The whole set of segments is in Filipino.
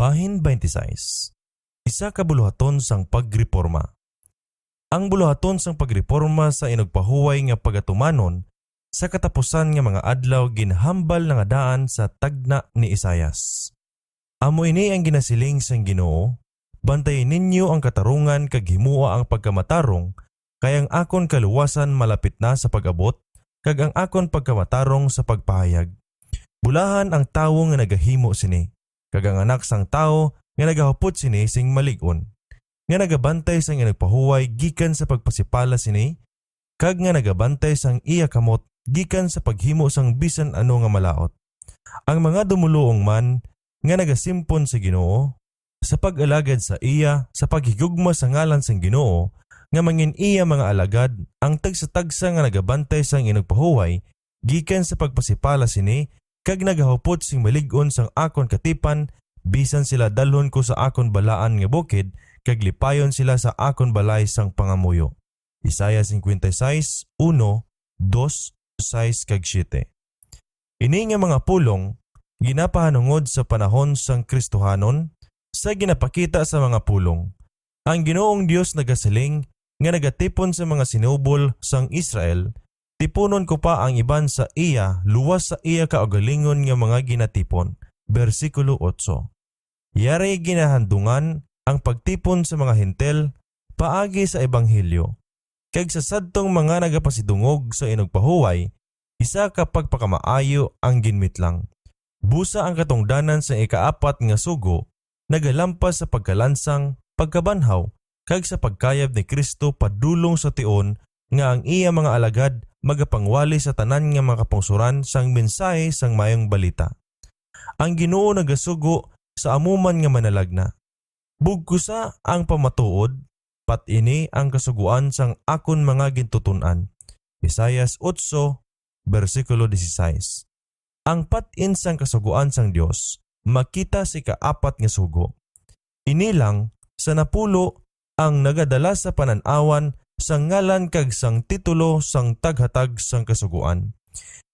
Bahin 26. Isa ka buluhaton sang pagreporma. Ang buluhaton sang pagreporma sa inugpahuway nga pagatumanon sa katapusan nga mga adlaw ginhambal nga daan sa tagna ni Isaias. Amo ini ang ginasiling sang Ginoo, bantayin ninyo ang katarungan kag himua ang pagkamatarong, kay ang akon kaluwasan malapit na sa pag-abot, kag ang akon pagkamatarong sa pagpahayag. Bulahan ang tawo nga nagahimo sini, kag ang anak sang tawo nga nagahupot sini sing malig-on, nga nagabantay sang inagpahuway gikan sa pagpasipala sini, kag nga nagabantay sang iya kamot gikan sa paghimo sang bisan ano nga malaot. Ang mga dumuluong man nga nagasimpon sa Ginoo sa pag-alagad sa iya sa paghigugma sa ngalan sang Ginoo, nga mangin iya mga alagad ang tagsa-tagsa nga nagabantay sang inagpahuway gikan sa pagpasipala sini, kag nagahupot sing malig-on sang akon katipan, bisan sila dalhon ko sa akon balaan nga bukid, kag lipayon sila sa akon balay sang pangamuyo. Isaiah 56:1, 2, 6 kag 7. Ini nga mga pulong ginapahanungod sa panahon sang Kristohanon sa ginapakita sa mga pulong. Ang Ginoong Dios nagasiling nga nagatipon sa mga sinubol sang Israel, tipunon ko pa ang iban sa iya luwas sa iya kaugalingon nga mga ginatipon. Versikulo 8. Yari ginahandungan ang pagtipon sa mga hentel paagi sa ebanghelyo. Kag sa sadtong mga nagapasidungog sa inugpahuway, isa ka pagpakamaayo ang ginmitlang. Busa ang katungdanan sa ikaapat nga sugo, nagalampas sa pagkalansang, pagkabanhaw, kag sa pagkayab ni Kristo padulong sa tion nga ang iya mga alagad magapangwali sa tanan nga mga kapungsuran sang mensahe sang mayong balita. Ang Ginoo nagasugo sa amuman nga manalagna. Bugkusa ang pamatuod, pat ini ang kasuguan sang akon mga gintutunan. Isaiah 8, versikulo 16. Ang patin sang kasuguan sang Dios makita si kaapat nga sugo. Ini lang sa napulo ang nagadala sa pananawan sang ngalan kag sang titulo sang taghatag sang kasuguan.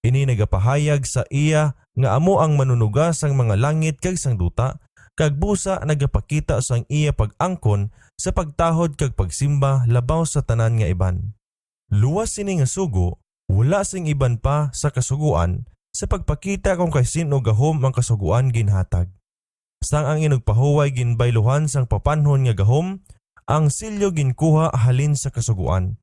Ini nagapahayag sa iya nga amo ang manunuga sang mga langit kag sang duta, kag busa nagapakita sang iya pag-angkon sa pagtahod kag pagsimba labaw sa tanan nga iban. Luwas sini nga sugo, wala sing iban pa sa kasuguan sa pagpakita kung kay sino gahom ang kasuguan ginhatag. Sang ang inugpahuway ginbayluhan sang papanhon nga gahom, ang silyo ginkuha halin sa kasuguan.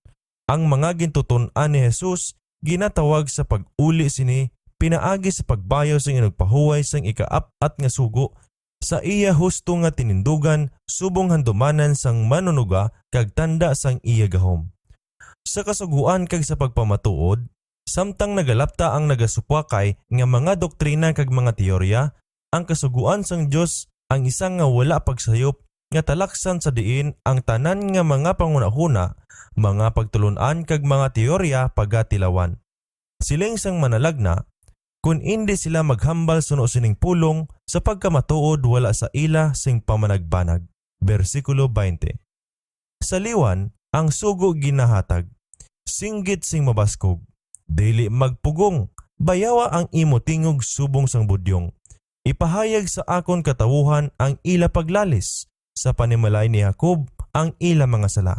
Ang mga gintuton-an ni Jesus ginatawag sa pag-uli sini pinaagi sa pagbayaw sang inugpahuway sang ikaapat nga sugo, sa iya husto nga tinindugan subong handumanan sang manunuga kag tanda sang iya gahom. Sa kasuguan kag sa pagpamatuod, samtang nagalapta ang nagasupwakay nga mga doktrina kag mga teorya, ang kasuguan sang Dios ang isang nga wala pagsayop nga talaksan sa diin ang tanan nga mga pangunahuna, mga pagtulunan kag mga teorya pagatilawan. Siling sang manalagna, kun hindi sila maghambal suno sining pulong sa pagkamatuod wala sa ila sing pamanagbanag. Versikulo 20. Sa liwan, ang sugo ginahatag, singgit sing mabaskog, dili magpugong, bayawa ang imo tingog subong sang budyong. Ipahayag sa akon katawuhan ang ila paglalis, sa panimalay ni Jacob ang ila mga sala.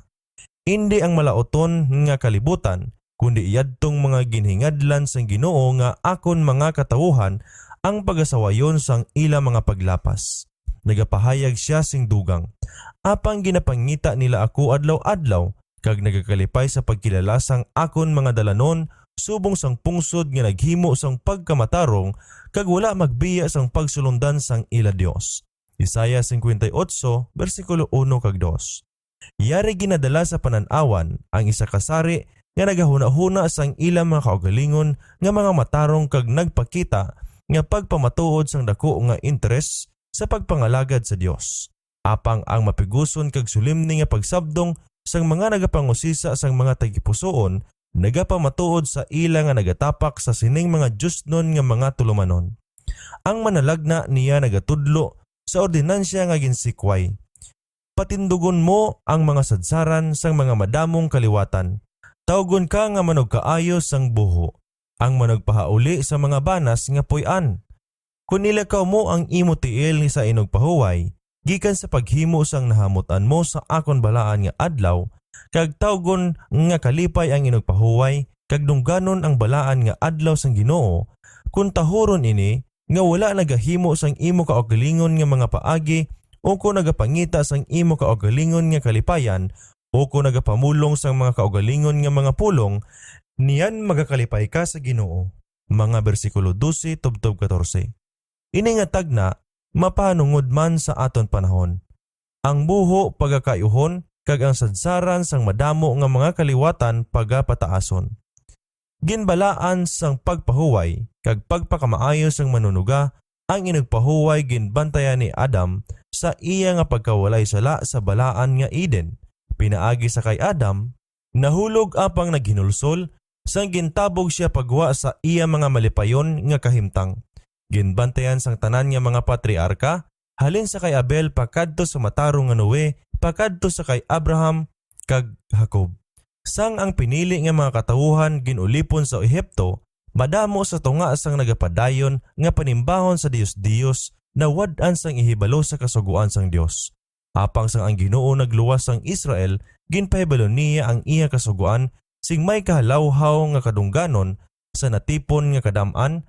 Hindi ang malaoton nga kalibutan, kundi iyadtong mga ginhingadlan sang Ginoo nga akon mga katawuhan ang pagasawayon sang ila mga paglapas. Nagapahayag siya sing dugang, apang ginapangita nila ako adlaw-adlaw, kag nagakalipay sa pagkilala sang akon mga dalanon, subong sang pungsod nga naghimo sang pagkamatarong, kag wala magbiya sang pagsulundan sang ila Dios. Isaiah 58, versikulo 1 kag 2. Yari ginadala sa pananawan ang isa kasari nga nagahuna-huna sang ilang mga kaugalingon nga mga matarong kag nagpakita nga pagpamatuod sang dako nga interes sa pagpangalagad sa Dios. Apang ang mapiguson kag sulimni nga pagsabdong sang mga nagapangusisa sang mga tagipusoon, nagapamatuod sa ila nga nagatapak sa sining mga Diosnon nga mga tulumanon. Ang manalagna niya nagatudlo sa ordinansya nga ginsikway. Patindugon mo ang mga sadsaran sang mga madamong kaliwatan. Tawgon ka nga manugkaayo sang buho. Ang manugpahauli sa mga banas nga puy-an. Kung nilakaw mo ang imo tiil sa inog pahuway, gikan sa paghimo sang nahamutan mo sa akon balaan nga adlaw, kag tawgon nga kalipay ang inog pahuway, kag dungganon ang balaan nga adlaw sang Ginoo, kung tahuron ini nga wala nagahimo sang imo kaugalingon nga mga paagi o kung nagapangita sang imo kaugalingon nga kalipayan o kung nagapamulong sang mga kaugalingon nga mga pulong, niyan magakalipay ka sa Ginoo. Mga bersikulo 12 tubtob 14. Ini nga tagna mapanungod man sa aton panahon. Ang buho pagakayuhon kag ang sadsaran sang madamo nga mga kaliwatan pagapataason. Ginbalaan sang pagpahuway kag pagpakamaayo sang manunuga ang inagpahuway ginbantayan ni Adam sa iya nga pagkawalay sala sa balaan nga Eden. Pinaagi sa kay Adam, nahulog apang naghinulsol sang gintabog siya pagwa sa iya mga malipayon nga kahimtang. Ginbantayan sang tanan nga mga patriarka halin sa kay Abel pakadto sa matarong nga Noe, pakadto sa kay Abraham kag Jacob. Sang ang pinili nga mga katawuhan ginulipon sa Ehipto, madamo sa tunga sang nagapadayon nga panimbahon sa Dios na wad-an sang ihibalo sa kasuguan sang Dios. Apang sang ang Ginoo nagluwas sang Israel, ginpahibalo niya ang iya kasuguan sing may kahalawhaw nga kadungganon sa natipon nga kadam-an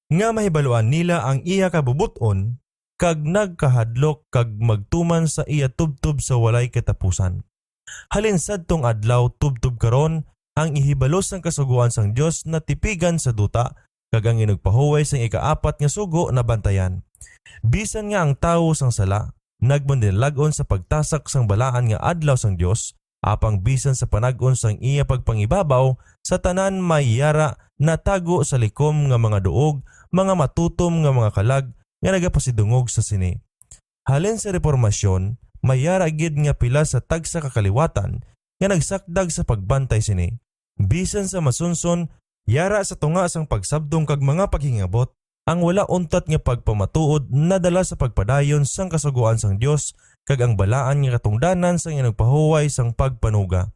nga mahibaluan nila ang iya kabubuton kag nagkahadlok kag magtuman sa iya tubtob sa walay katapusan. Halin sadtong adlaw tubtob karon ang ihibalos sang kasuguan sang Dios na tipigan sa duta kag ang inugpahuway sang ikaapat nga sugo na bantayan. Bisan nga ang tawo sang sala nagmandilagon sa pagtasak sang balaan nga adlaw sang Dios, apang bisan sa panag-on sang iya pagpangibabaw sa tanan mayara na tago sa likom nga mga duog, mga matutom nga mga kalag nga nagapasidungog sa sini. Halin sa reformasyon, mayara gid nga pila sa tagsa kakaliwatan nga nagsakdag sa pagbantay sini. Bisan sa masunson, yara sa tunga sang pagsabdong kag mga paghingabot, ang wala untat nga pagpamatuod nadala sa pagpadayon sang kasuguan sang Dios kag ang balaan nga katungdanan sang inagpahuway sang pagpanuga.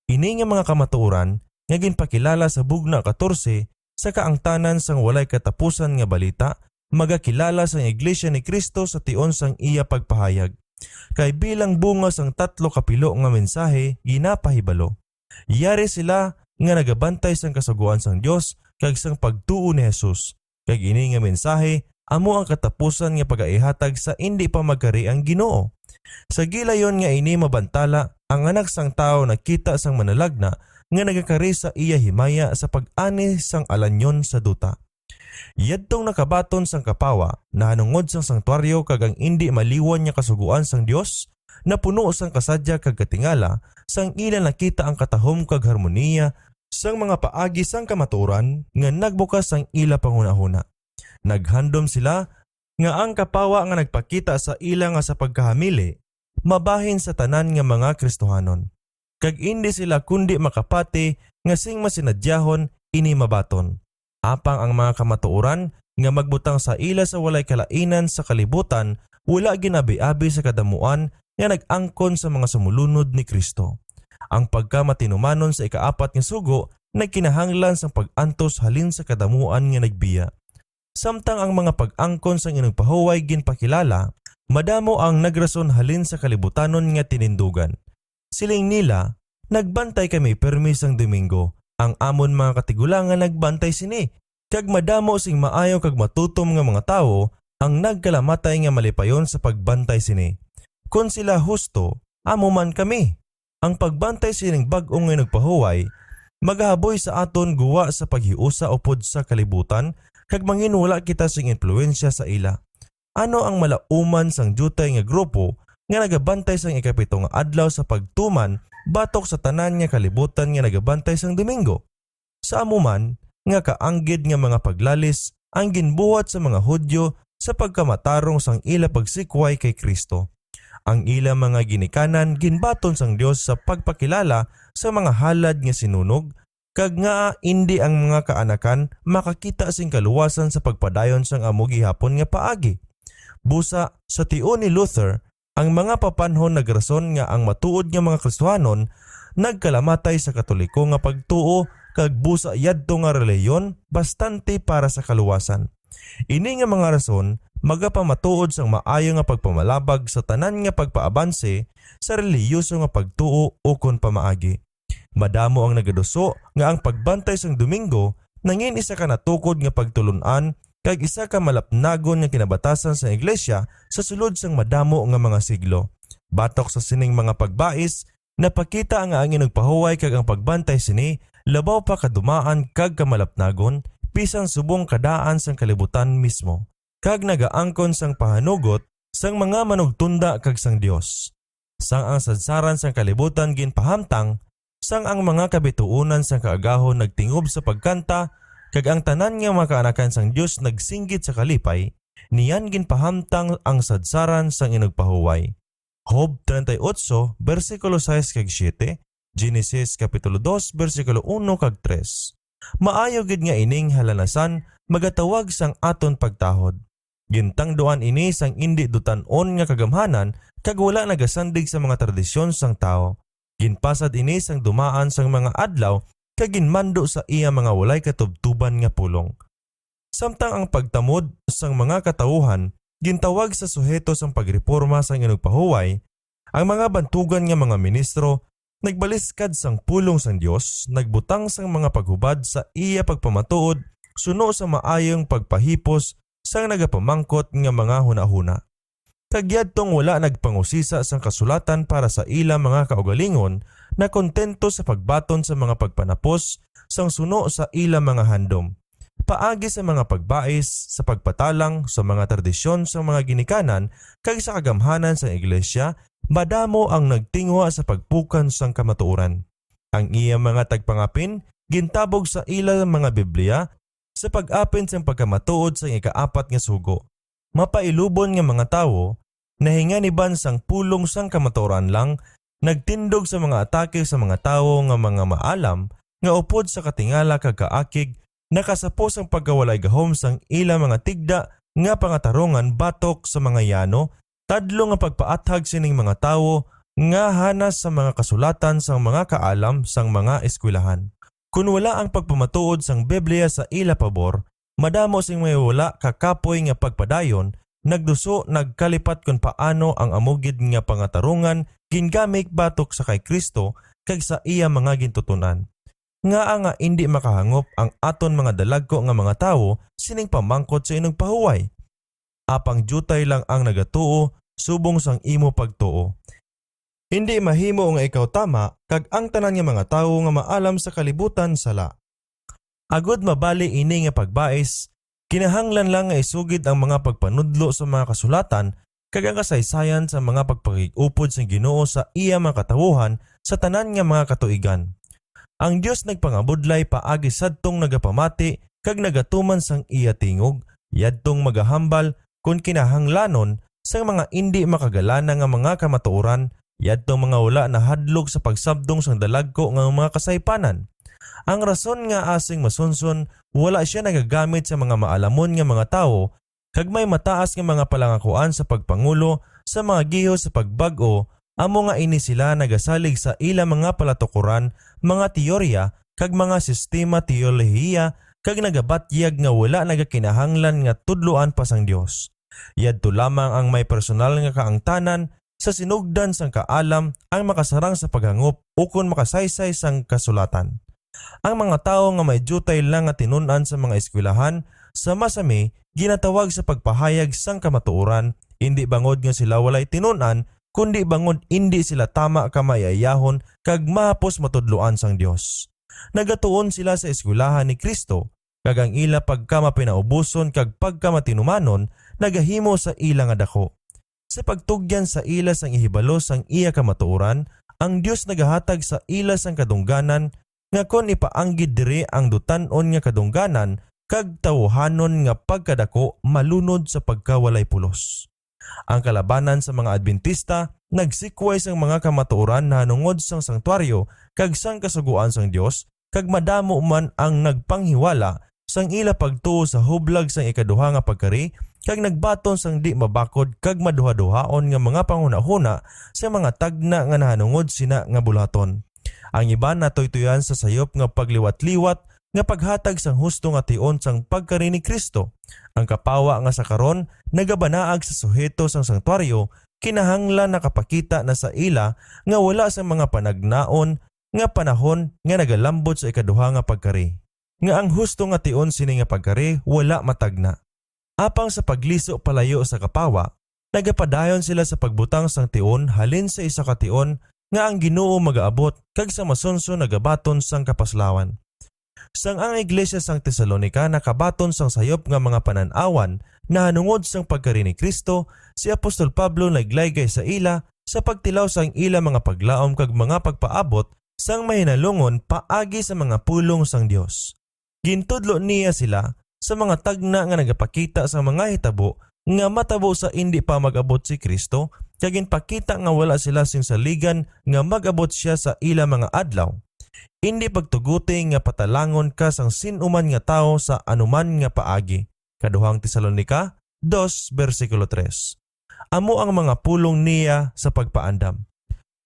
Ini nga mga kamatuoran nga ginpakilala sa bugna 14 sa kaangtanan sang walay katapusan nga balita, magakilala sang Iglesia ni Kristo sa tion sang iya pagpahayag. Kay bilang bunga sang 3 kapilo nga mensahe ginapahibalo. Yari sila nga nagabantay sang kasuguan sang Dios kag sang pagtuo ni Jesus. Kag ini nga mensahe amo ang katapusan nga pagaihatag sa indi pa magkari ang Ginoo. Sa gilayon nga ini mabantala ang anak sang tao nakita sang manalagna nga nagakari sa iya himaya sa pag-ani sang alanyon sa duta. Yadtong nakabaton sang kapawa na hanungod sang sanktuaryo kag ang indi maliwan nga kasuguan sang Dios na puno sang kasadya kag katingala sang ila nakita ang katahom kag harmoniya sang mga paagi sang kamatuoran nga nagbukas sang ila panghunahuna. Naghandom sila nga ang kapawa nga nagpakita sa ila nga sa pagkahamili mabahin sa tanan nga mga Kristohanon. Kag indi sila kundi makapati nga sing masinadyahon ini mabaton. Apang ang mga kamatuoran nga magbutang sa ila sa walay kalainan sa kalibutan wala ginabi-abi sa kadamuan nga nag-angkon sa mga sumulunod ni Kristo. Ang pagkamatinumanon sa ikaapat nga sugo nagkinahanglan sa pag-antos halin sa kadamuan nga nagbiya. Samtang ang mga pag-angkon sa inugpahuway ginpakilala, madamo ang nagrason halin sa kalibutanon nga tinindugan. Siling nila, nagbantay kami permis ang Domingo. Ang amon mga katigulangan nagbantay sini. Kag madamo sing maayo kag matutom nga mga tawo ang nagkalamatay nga malipayon sa pagbantay sini. Kung sila husto, amo man kami. Ang pagbantay sining bag-ong nga nagpahuway, magahaboy sa aton guwa sa paghiusa upod sa kalibutan kag manginwala kita sing impluwensya sa ila. Ano ang malauman sang jutay nga grupo nga nagabantay sang ikapito nga adlaw sa pagtuman batok sa tanan nga kalibutan nga nagabantay sang Domingo? Sa amuman nga kaanggid nga mga paglalis ang ginbuhat sa mga Hudyo sa pagkamatarong sang ila pagsikway kay Kristo. Ang ila mga ginikanan ginbaton sang Dios sa pagpakilala sa mga halad nga sinunog kag nga indi ang mga kaanakan makakita sing kaluwasan sa pagpadayon sang amo gihapon nga paagi. Busa sa tion ni Luther, ang mga papanhon nagrason nga ang matuod nga mga Kristohanon nagkalamatay sa Katoliko nga pagtuo kag busa yadto nga reliyon bastante para sa kaluwasan. Ini nga mga rason magapamatuod sang maayo nga pagpamalabag sa tanan nga pagpaabanse sa relihiyoso nga pagtuo ukon pamaagi. Madamo ang nagaduso nga ang pagbantay sang Domingo nangin isa ka natukod nga pagtulunan kag isa ka malapnagon nga kinabatasan sa iglesia sa sulod sang madamo nga mga siglo. Batok sa sining mga pagbais, napakita nga ang inugpahuway kag ang pagbantay sini labaw pa kadumaan kag kamalapnagon bisan subong kadaan sang kalibutan mismo. Kag nagaangkon sang pahanugot sang mga manugtunda kag sang Dios. Sang ang sadsaran sang kalibutan ginpahamtang, sang ang mga kabituunan sang kaagahon nagtingob sa pagkanta, kag ang tanan nga mga kaanakan sang Dios nagsinggit sa kalipay, niyan ginpahamtang ang sadsaran sang inugpahuway. Job 38 versikulo 6 kag 7, Genesis kapitulo 2 versikulo 1 kag 3. Maayo gid nga ining halanasan magatawag sang aton pagtahod. Gintangduan ini sang indi dutan-on nga kagamhanan kag wala nagasandig sa mga tradisyon sang tao. Ginpasad ini sang dumaan sang mga adlaw kag ginmando sa iya mga walay katubtuban nga pulong. Samtang ang pagtamod sang mga katawuhan gintawag sa suheto sang pagreporma sang inugpahuway, ang mga bantugan nga mga ministro nagbaliskad sang pulong sang Dios, nagbutang sang mga paghubad sa iya pagpamatuod suno sa maayong pagpahipos sang nagapamangkot nga mga hunahuna. Kagyadtong wala nagpangusisa sang kasulatan para sa ilang mga kaugalingon na kontento sa pagbaton sa mga pagpanapos sang suno sa ilang mga handom. Paagi sa mga pagbais, sa pagpatalang, sa mga tradisyon sa mga ginikanan, kag sa kagamhanan sa iglesia, madamo ang nagtingwa sa pagpukan sang kamatuoran. Ang iya mga tagpangapin, gintabog sa ilang mga Biblia, sa pag-apin sang pagkamatuod sa ikaapat nga sugo. Mapailubon nga mga tawo, nahinganiban sang pulong sang kamatuoran lang, nagtindog sa mga atake sa mga tawo nga mga maalam, nga upod sa katingala kag kaakig, nakasapos ang pagkawalay gahom sang ilang mga tigda nga pangatarungan batok sa mga yano, tadlo nga pagpaathag sining mga tawo nga hanas sa mga kasulatan sang mga kaalam sang mga eskwelahan. Kung wala ang pagpamatuod sang Biblia sa ila pabor, madamo sing may wala kakapoy nga pagpadayon, nagduso nagkalipat kung paano ang amugid nga pangatarungan gingamit batok sa kay Kristo kag sa iya mga gintutunan. Nga hindi makahangop ang aton mga dalagko nga mga tawo sining pamangkot sa inong pahuway. Apang jutay lang ang nagatuo, subong sang imo pagtuo. Hindi mahimo nga ikaw tama kag ang tanan nga mga tawo nga maalam sa kalibutan sala. Agod mabali ini nga pagbais, kinahanglan lang nga isugid ang mga pagpanudlo sa mga kasulatan kag ang kasaysayan sa mga pagpakig-upod sa Ginoo sa iya mga katawuhan sa tanan nga mga katuigan. Ang Dios nagpangabudlay paagi sadtong nagapamati kag nagatuman sang iya tingog, yadtong magahambal kung kinahanglanon sang mga indi makagalana nga mga kamatuoran, yadtong mga wala na hadlok sa pagsabdong sang dalagko nga mga kasaypanan. Ang rason nga asing masunson, wala siya nagagamit sa mga maalamon nga mga tawo, kag may mataas nga mga palangakuan sa pagpangulo sa mga giho sa pagbag-o, amo nga ini sila nagasalig sa ilang mga palatukuran, mga teorya, kag mga sistema teolohiya, kag nagabatyag nga wala nagakinahanglan nga tudloan pa sang Dios. Yadto lamang ang may personal nga kaangtanan sa sinugdan sang kaalam ang makasarang sa paghangop ukon makasaysay sang kasulatan. Ang mga tawo nga may jutay lang nga tinun-an sa mga eskwelahan, sa masami ginatawag sa pagpahayag sang kamatuoran, hindi bangod nga sila walay tinun-an, kundi bangod hindi sila tama kamayayahon kag mahapos matudloan sang Dios. Nagatuon sila sa eskwelahan ni Kristo, kag ang ila pagkamapinaubuson kag pagkamatinumanon, nagahimo sa ila nga dako. Sa pagtugyan sa ila sang ihibalo sang iya kamatuoran, ang Dios nagahatag sa ila sang kadungganan, nga kon ipaanggid diri ang dutan-on nga kadungganan, kag tawhanon nga pagkadako malunod sa pagkawalay pulos. Ang kalabanan sa mga Adventista nagsikway sang mga kamatuoran na nungod sang sanktuaryo kag sang kasuguan sang Dios, kag madamo man ang nagpanghiwala sang ila pagtuo sa hublag sang ikaduha nga pagkari, kag nagbaton sang di mabakod kag maduha-duhaon nga mga panghuna-huna sa mga tagna nga nahanungod sina nga bulaton. Ang iba natuytuyan sa sayop nga pagliwat-liwat nga paghatag sang husto nga tion sang pagkari ni Kristo. Ang kapawa nga sa karon nagabanaag sa suheto sang sanktuaryo kinahanglan nakapakita na sa ila nga wala sa mga panagnaon nga panahon nga nagalambot sa ikaduha nga pagkari. Nga ang husto nga tion sini nga pagkari wala matagna. Apang sa pagliso palayo sa kapawa, nagapadayon sila sa pagbutang sang tion halin sa isa ka tion nga ang Ginoo magaabot kag sa masonso nagabaton sang kapaslawan. Sang ang iglesia sang Tesalonica nakabaton sang sayop nga mga panan-awan na hanungod sang pagkari ni Kristo, si Apostol Pablo naglaygay sa ila sa pagtilaw sang ila mga paglaom kag mga pagpaabot sang mahinalungon paagi sa mga pulong sang Dios. Gintudlo niya sila sa mga tagna nga nagapakita sa mga hitabo nga matabo sa indi pa magabot si Kristo kag ginpakita nga wala sila sing saligan nga magabot siya sa ila mga adlaw. Indi pagtuguti nga patalangon ka sang sinuman nga tao sa anuman nga paagi. Kaduhang Tesalonica 2 versikulo 3. Amo ang mga pulong niya sa pagpaandam.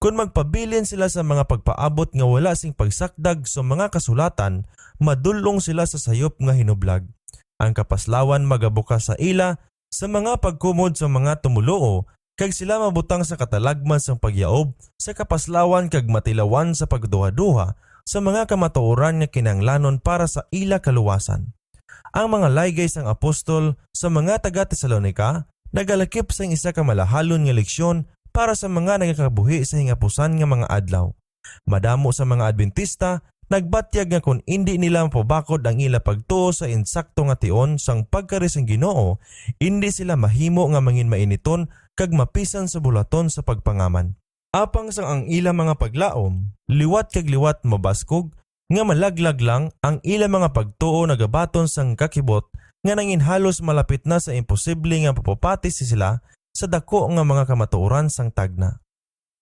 Kung magpabilin sila sa mga pagpaabot nga wala sing pagsakdag sa mga kasulatan, madulong sila sa sayop nga hinublag. Ang kapaslawan magabukas sa ila sa mga pagkumod sa mga tumuloo, kag sila mabutang sa katalagman sang pagyaob sa kapaslawan kag matilawan sa pagduha-duha sa mga kamatuoran nga kinanglanon para sa ila kaluwasan. Ang mga laygay sang apostol sa mga taga Tesalonica nagalakip sang isa ka malahalon nga leksyon para sa mga nagakabuhi sa hingapusan nga mga adlaw. Madamo sa mga Adventista nagbatyag nga kung indi nila mapabakod ang ila pagtuo sa insakto nga tion sang pagkari sang Ginoo, indi sila mahimo nga mangin mainiton kag mapisan sa bulaton sa pagpangaman. Apang sang ang ila mga paglaom, liwat kag liwat mabaskog, nga malaglag lang ang ila mga pagtuo nagabaton sang kakibot nga nangin halos malapit na sa imposible nga papapati sila sa dako nga mga kamatuoran sang tagna.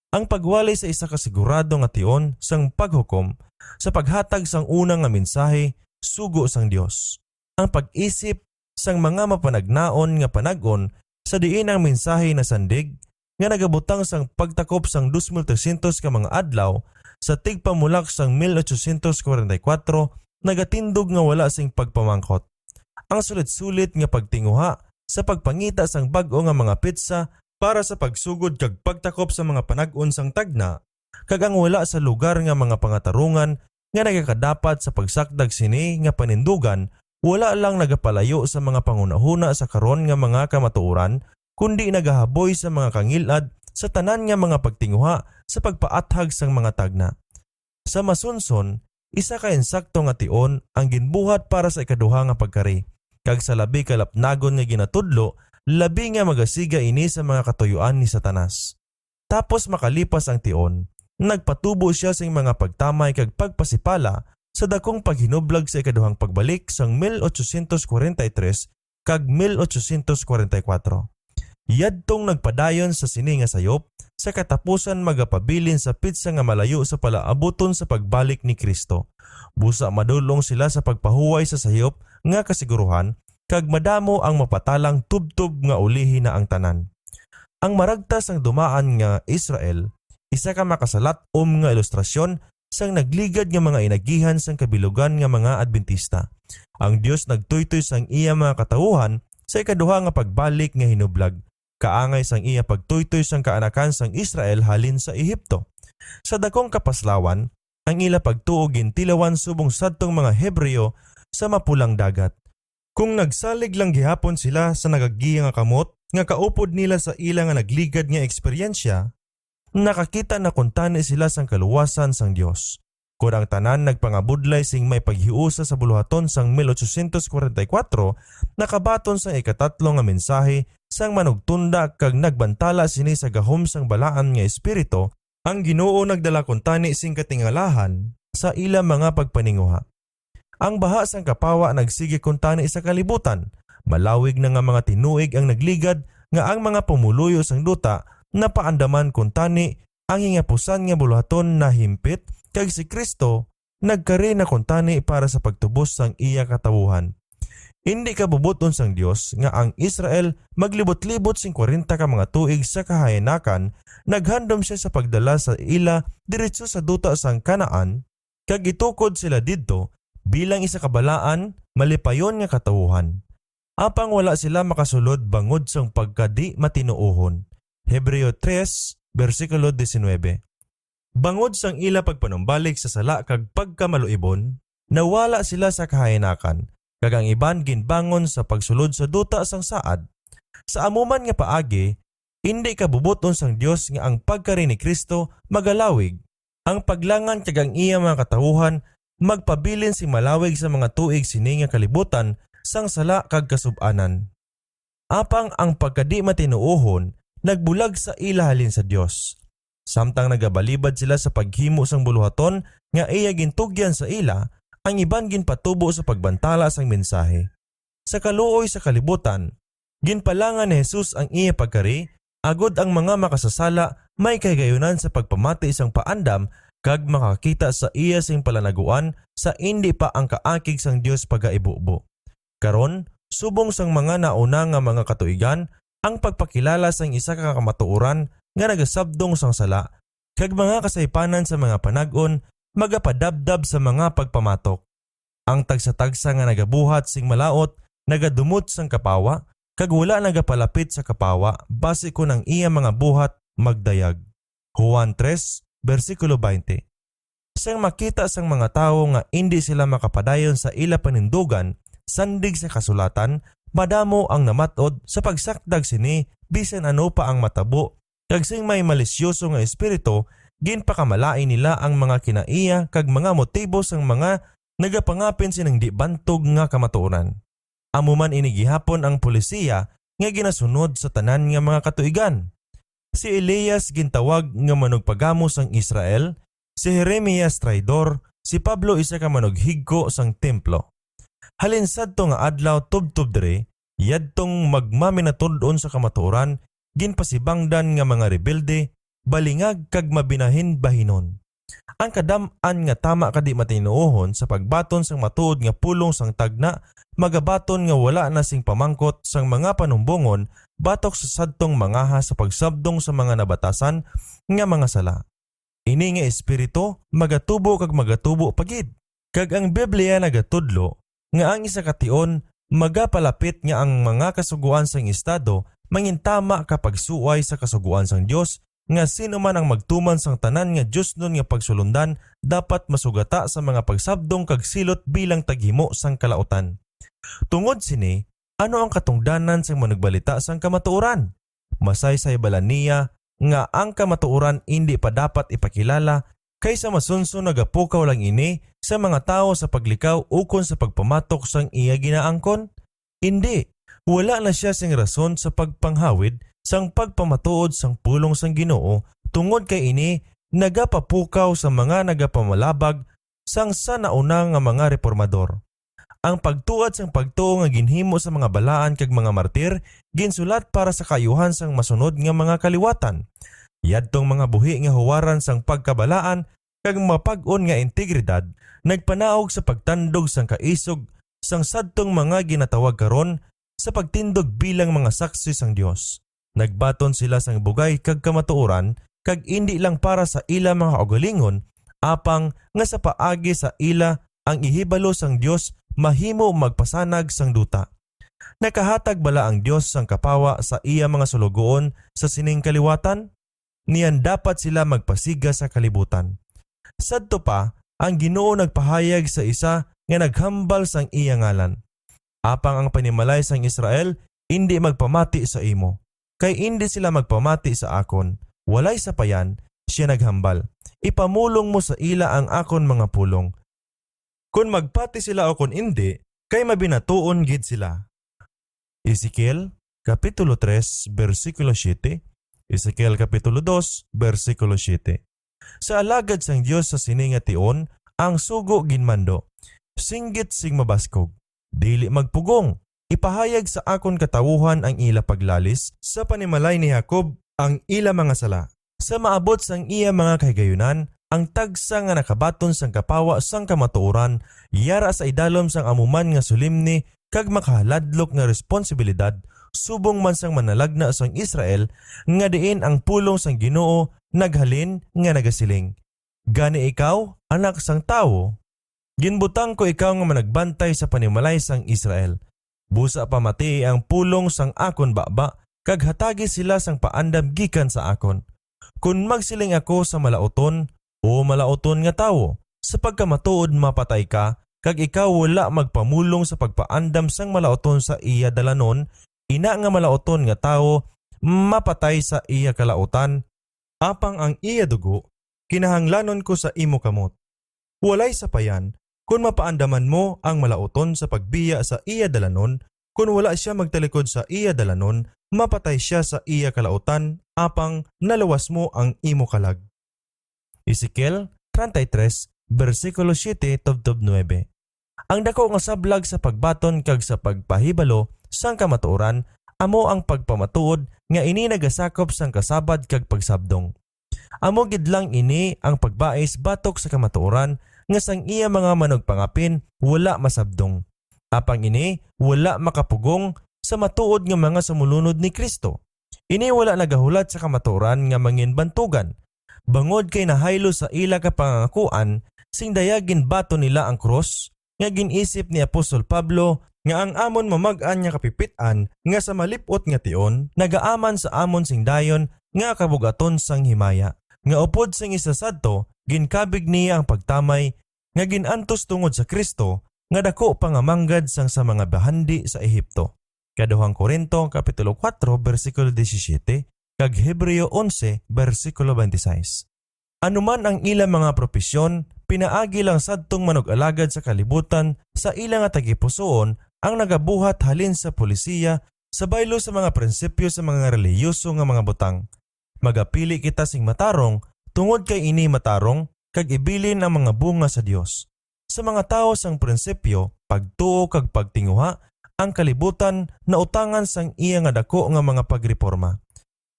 Ang pagwalay sa isa kasigurado nga tion sang paghukom sa paghatag sang unang nga mensahe sugo sang Dios. Ang pag-isip sang mga mapanagnaon nga panag-on sa diin ang mensahe na sandig nga nagabutang sang pagtakop sang 2,300 ka mga adlaw sa tigpamulak sang 1844 nagatindog nga wala sing pagpamangkot. Ang sulit-sulit nga pagtinguha sa pagpangita sang bag-o nga mga pitsa para sa pagsugod kag pagtakop sa mga panag-on sang tagna kag ang wala sa lugar nga mga pangatarungan nga nagakadapat sa pagsakdag sini nga panindugan wala lang nagapalayo sa mga pangunahuna sa karon nga mga kamatuoran kundi nagahaboy sa mga kangilad sa tanan nga mga pagtinguha sa pagpaathag sang mga tagna. Sa masunson, isa ka insakto nga tion ang ginbuhat para sa ikaduha nga pagkari kag sa labi kalapnagon nga ginatudlo labi nga magasiga ini sa mga katuyuan ni Satanas. Tapos makalipas ang tion, nagpatubo siya sa mga pagtamay kag pagpasipala sa dakong paghinublag sa ikaduhang pagbalik sang 1843 kag 1844. Yadtong nagpadayon sa sini nga sayop sa katapusan magapabilin sa pitsa nga malayo sa palaabuton sa pagbalik ni Kristo. Busa madulong sila sa pagpahuway sa sayop nga kasiguruhan kag madamo ang mapatalang tubtob nga ulihi na ang tanan. Ang maragtas ang dumaan nga Israel, isa ka makasalat nga ilustrasyon sang nagligad nga mga inagihan sang kabilugan nga mga Adventista. Ang Dios nagtuytoy sang iya mga katawuhan sa ikaduha nga pagbalik nga hinublag. Kaangay sang iya pagtuytoy sang kaanakan sang Israel halin sa Ehipto. Sa dakong kapaslawan, ang ila pagtuo gintilawan subong sadtong mga Hebreo sa mapulang dagat. Kung nagsalig lang gihapon sila sa nagagiya nga kamot nga kaupod nila sa ila nga nagligad nga eksperyensya, nakakita na kuntani sila sang kaluwasan sang Dios. Kung ang tanan nagpangabudlay sing may paghiusa sa buluhaton sang 1844, nakabaton sang ikatatlo nga mensahe sang manugtunda kag nagbantala sini sa gahom sang balaan nga espiritu, ang Ginoo nagdala kuntani sing katingalahan sa ila mga pagpaninguha. Ang baha sang kapawa nagsige kuntani sa kalibutan, malawig na nga mga tinuig ang nagligad nga ang mga pumuluyo sang duta napaandaman kuntani ang hingapusan nga buluhaton na himpit kag si Kristo nagkari na kuntani para sa pagtubos sang iya katawuhan. Hindi kabubuton sang Dios nga ang Israel maglibot-libot sing 40 ka mga tuig sa kahayanakan, naghandom siya sa pagdala sa ila diretso sa duta sang Kanaan kag itukod sila didto bilang isa kabalaan malipayon nga katawuhan. Apang wala sila makasulod bangod sang pagkadi matinuohon. Hebreo 3, versikulo 19. Bangod sang ila pagpanumbalik sa sala kag pagkamaluibon, nawala sila sa kahayanakan, kag ang iban ginbangon sa pagsulod sa duta sang saad. Sa amuman nga paagi, hindi kabubuton sang Dios nga ang pagkari ni Kristo magalawig. Ang paglangan kag ang iya mga katawuhan magpabilin si malawig sa mga tuig sini nga kalibutan sang sala kag kasub-anan. Apang ang pagkadi matinuohon nagbulag sa ila halin sa Dios. Samtang nagabalibad sila sa paghimo sang buluhaton nga iya gintugyan sa ila, ang iban ginpatubo sa pagbantala sang mensahe. Sa kaluoy sa kalibutan, ginpalangan ni Jesus ang iya pagkari, agod ang mga makasasala may kagayunan sa pagpamati sang paandam kag makakita sa iya sing palanaguan sa indi pa ang kaakig sang Dios pagaibubo. Karon, subong sang mga nauna nga mga katuigan, ang pagpakilala sang isa ka kamatuoran nga nagasabdong sang sala, kag mga kasaypanan sa mga panag-on, magapadabdab sa mga pagpamatok. Ang tagsa-tagsa nga nagabuhat sing malaot, nagadumot sang kapawa, kag wala nagapalapit sa kapawa, base ko ng iya mga buhat magdayag. Juan 3, versikulo 20. Sang makita sang mga tao nga hindi sila makapadayon sa ila panindugan, sandig sa kasulatan, madamo ang namatod sa pagsakdag sini bisan ano pa ang matabo, kag sing may malisyoso nga espiritu, ginpakamalain nila ang mga kinaiya kag mga motibo sang mga nagapangapin sinang di bantog nga kamatuoran. Amuman inigihapon ang polisiya nga ginasunod sa tanan nga mga katuigan. Si Elias gintawag nga manugpagamo sang Israel, si Jeremias traidor, si Pablo isa ka manughigko sang templo. Halin sadto nga adlaw tubtub diri, yadtong magmaminatud-on sa kamatuoran, ginpasibangdan nga mga rebelde, balingag kag mabinahin-bahinon. Ang kadam-an nga tama kadi matinuohon sa pagbaton sang matuod nga pulong sang tagna, magabaton nga wala na sing pamangkot sang mga panumbongon batok sa sadtong mangaha sa pagsabdong sa mga nabatasan nga mga sala. Ini nga espiritu magatubo kag magatubo pagid. Kag ang Biblia nagatudlo nga ang isa kation magapalapit nga ang mga kasuguan sang estado mangintama kapag suway sa kasuguan sang Dios, nga sino man ang magtuman sang tanan nga Dios nun nga pagsulundan dapat masugata sa mga pagsabdong kag silot bilang taghimo sang kalautan. Tungod sini, ano ang katungdanan sang managbalita sang kamatuoran? Masaysay bala niya nga ang kamatuoran hindi pa dapat ipakilala kaysa masunso nagapukaw lang ini sa mga tao sa paglikaw ukon sa pagpamatok sang iya ginaangkon? Hindi, wala na siya sing rason sa pagpanghawid sang pagpamatuod sang pulong sang Ginoo tungod kay ini nagapapukaw sa mga nagapamalabag sang sanauna nga mga reformador. Ang pagtuad sang pagtuo nga ginhimo sa mga balaan kag mga martir ginsulat para sa kayuhan sang masunod nga mga kaliwatan. Yadtong mga buhi nga huwaran sang pagkabalaan kag mapag-on nga integridad nagpanaog sa pagtandog sang kaisog sang sadtong mga ginatawag karon sa pagtindog bilang mga saksi sang Dios. Nagbaton sila sang bugay kag kamatuoran kag indi lang para sa ila mga kaugalingon, apang nga sa paagi sa ila ang ihibalo sang Dios mahimo magpasanag sang duta. Nakahatag bala ang Dios sang kapawa sa iya mga sulugoon sa sining kaliwatan? Niyan dapat sila magpasiga sa kalibutan. Sadto pa, ang Ginoo nagpahayag sa isa nga naghambal sang iya ngalan. Apang ang panimalay sang Israel, hindi magpamati sa imo. Kay hindi sila magpamati sa akon. Walay sapayan, siya naghambal. Ipamulong mo sa ila ang akon mga pulong. Kung magpati sila o kung hindi, kay mabinatuon gid sila. Ezekiel, Kapitulo 3, versikulo 7. Ezekiel Kapitulo 2, versikulo 7. Sa alagad sang Dios sa siningation, ang sugo ginmando. Singgit sing mabaskog. Dili magpugong. Ipahayag sa akon katawuhan ang ila paglalis, sa panimalay ni Jacob ang ila mga sala. Sa maabot sang iya mga kahigayunan, ang tagsa nga nakabaton sang kapawa sang kamatuoran, yara sa idalom sang amuman nga sulimni kag makahaladlok nga responsibilidad, subong man sang manalagna sang Israel, nga diin ang pulong sang Ginoo naghalin nga nagasiling. Gani ikaw, anak sang tawo, Ginbutang ko ikaw nga managbantay sa panimalay sang Israel. Busa pa mati ang pulong sang akon baba, kag hatagi sila sang paandam gikan sa akon. Kung magsiling ako sa malauton o malauton nga tawo, sa pagkamatuod mapatay ka, kag ikaw wala magpamulong sa pagpaandam sang malauton sa iya dalanon, ina nga malauton nga tawo mapatay sa iya kalautan, apang ang iya dugo, kinahanglanon ko sa imo kamot. Walay sapayan, kung mapaandaman mo ang malauton sa pagbiya sa iya dalanon, kung wala siya magtalikod sa iya dalanon, mapatay siya sa iya kalautan, apang nalawas mo ang imo kalag. Ezekiel 33, versikulo 7-9. Ang dako nga sablag sa pagbaton kag sa pagpahibalo sang kamatuoran, amo ang pagpamatuod nga ini nagasakop sang kasabad kag pagsabdong. Amo gid lang ini ang pagbais batok sa kamatuoran nga sang iya mga manugpangapin wala masabdong. Apang ini wala makapugong sa matuod nga mga sumulunod ni Kristo. Ini wala nagahulat sa kamatuoran nga manginbantugan. Bangod kay nahaylo sa ila ka pangangakuan, sing dayagin bato nila ang cross nga ginisip ni Apostol Pablo nga ang amon mamag-an nga kapipitan nga sa malipot nga tion nagaaman sa amon sing dayon nga kabugaton sang himaya. Nga upod sing isa sadto, ginkabig niya ang pagtamay nga ginantos tungod sa Kristo nga dako pangamanggad sang sa mga bahandi sa Ehipto. Kaduhang Korinto kapitulo 4 bersikulo 17 kag Hebreo 11 bersikulo 26. Anuman ang ilang mga propesyon, pinaagi lang sadtong manug-alagad sa kalibutan sa ilang nga tagipusoon ang nagabuhat halin sa polisiya sa baylo sa mga prinsipyo sa mga relihiyoso nga mga butang. Magapili kita sing matarong tungod kay ini matarong kag ibilin ang mga bunga sa Dios. Sa mga tao sang prinsipyo, pagtuo kag pagtinguha, ang kalibutan na utangan sang iya nga dako nga mga pagreforma.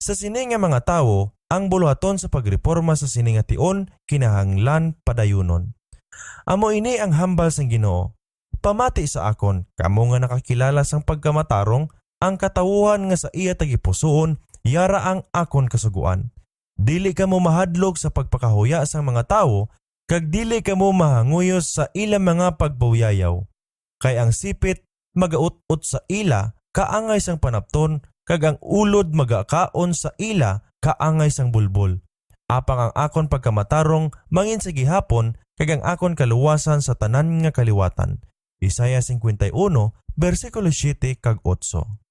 Sa sini nga mga tawo, ang buluhaton sa pagreforma sa sini nga tion kinahanglan padayunon. Amo ini ang hambal sang Ginoo. Pamati sa akon, kamo nga nakakilala sang pagkamatarong, ang katawuhan nga sa iya tagipusoon, yara ang akon kasuguan. Dili ka mo mahadlok sa pagpakahuya sa mga tawo, kag dili ka mo mahanguyos sa ilang mga pagbuyayaw. Kay ang sipit magaut-ut sa ila, kaangay sang panapton, kag ang ulod magakaon sa ila, kaangay sang bulbol. Apang ang akon pagkamatarong mangin sa gihapon, kag ang akon kaluwasan sa tanan nga kaliwatan. Isaya 51, versikulo 7 kag 8.